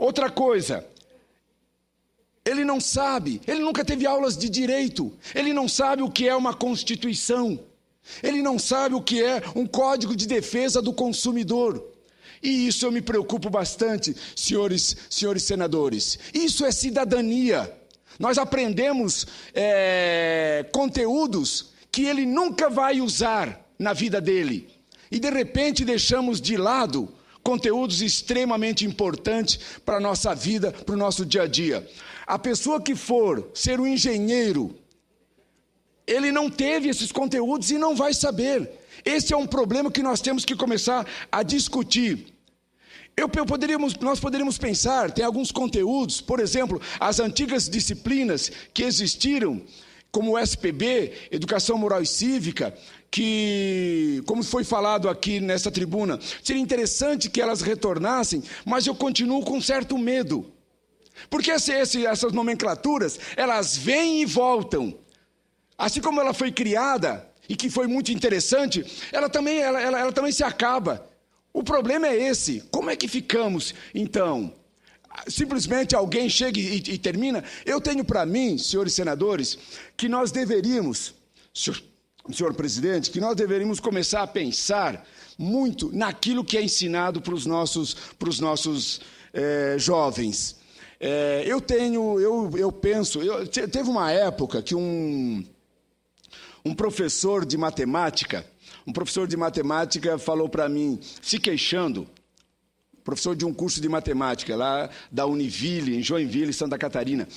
Outra coisa, ele não sabe, ele nunca teve aulas de direito, ele não sabe o que é uma Constituição, ele não sabe o que é um Código de Defesa do Consumidor. E isso eu me preocupo bastante, senhores senadores. Isso é cidadania. Nós aprendemos conteúdos que ele nunca vai usar na vida dele. E, de repente, deixamos de lado conteúdos extremamente importantes para a nossa vida, para o nosso dia a dia. A pessoa que for ser um engenheiro, ele não teve esses conteúdos e não vai saber. Esse é um problema que nós temos que começar a discutir. Nós poderíamos pensar, tem alguns conteúdos, por exemplo, as antigas disciplinas que existiram, como o SPB, Educação Moral e Cívica, que, como foi falado aqui nessa tribuna, seria interessante que elas retornassem, mas eu continuo com certo medo. Porque essas nomenclaturas, elas vêm e voltam. Assim como ela foi criada, e que foi muito interessante, ela também se acaba. O problema é esse. Como é que ficamos, então? Simplesmente alguém chega e termina? Eu tenho para mim, senhores senadores, que nós deveríamos, senhor presidente, que nós deveríamos começar a pensar muito naquilo que é ensinado para os nossos jovens. Teve uma época que um professor de matemática falou para mim, se queixando, professor de um curso de matemática lá da Univille, em Joinville, Santa Catarina.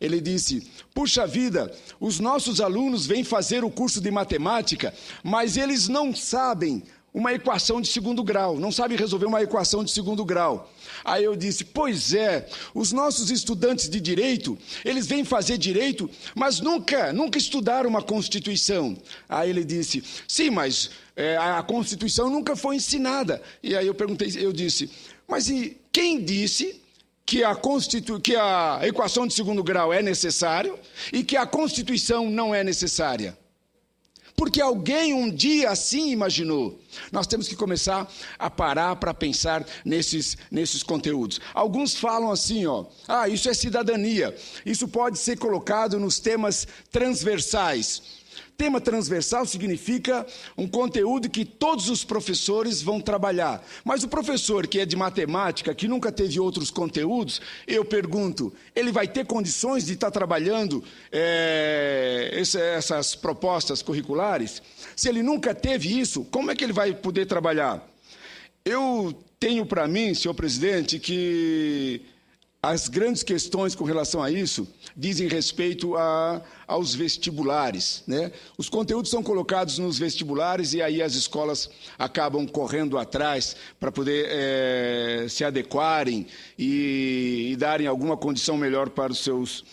Ele disse, puxa vida, os nossos alunos vêm fazer o curso de matemática, mas eles não sabem uma equação de segundo grau, não sabem resolver uma equação de segundo grau. Aí eu disse, pois é, os nossos estudantes de direito, eles vêm fazer direito, mas nunca estudaram uma Constituição. Aí ele disse, sim, mas a Constituição nunca foi ensinada. E aí eu disse, mas e quem disse que a equação de segundo grau é necessária e que a Constituição não é necessária? Porque alguém um dia assim imaginou. Nós temos que começar a parar para pensar nesses conteúdos. Alguns falam assim, isso é cidadania. Isso pode ser colocado nos temas transversais. Tema transversal significa um conteúdo que todos os professores vão trabalhar. Mas o professor que é de matemática, que nunca teve outros conteúdos, eu pergunto, ele vai ter condições de estar trabalhando essas propostas curriculares? Se ele nunca teve isso, como é que ele vai poder trabalhar? Eu tenho para mim, senhor presidente, que as grandes questões com relação a isso dizem respeito aos vestibulares, né? Os conteúdos são colocados nos vestibulares e aí as escolas acabam correndo atrás para poder se adequarem e darem alguma condição melhor para os seus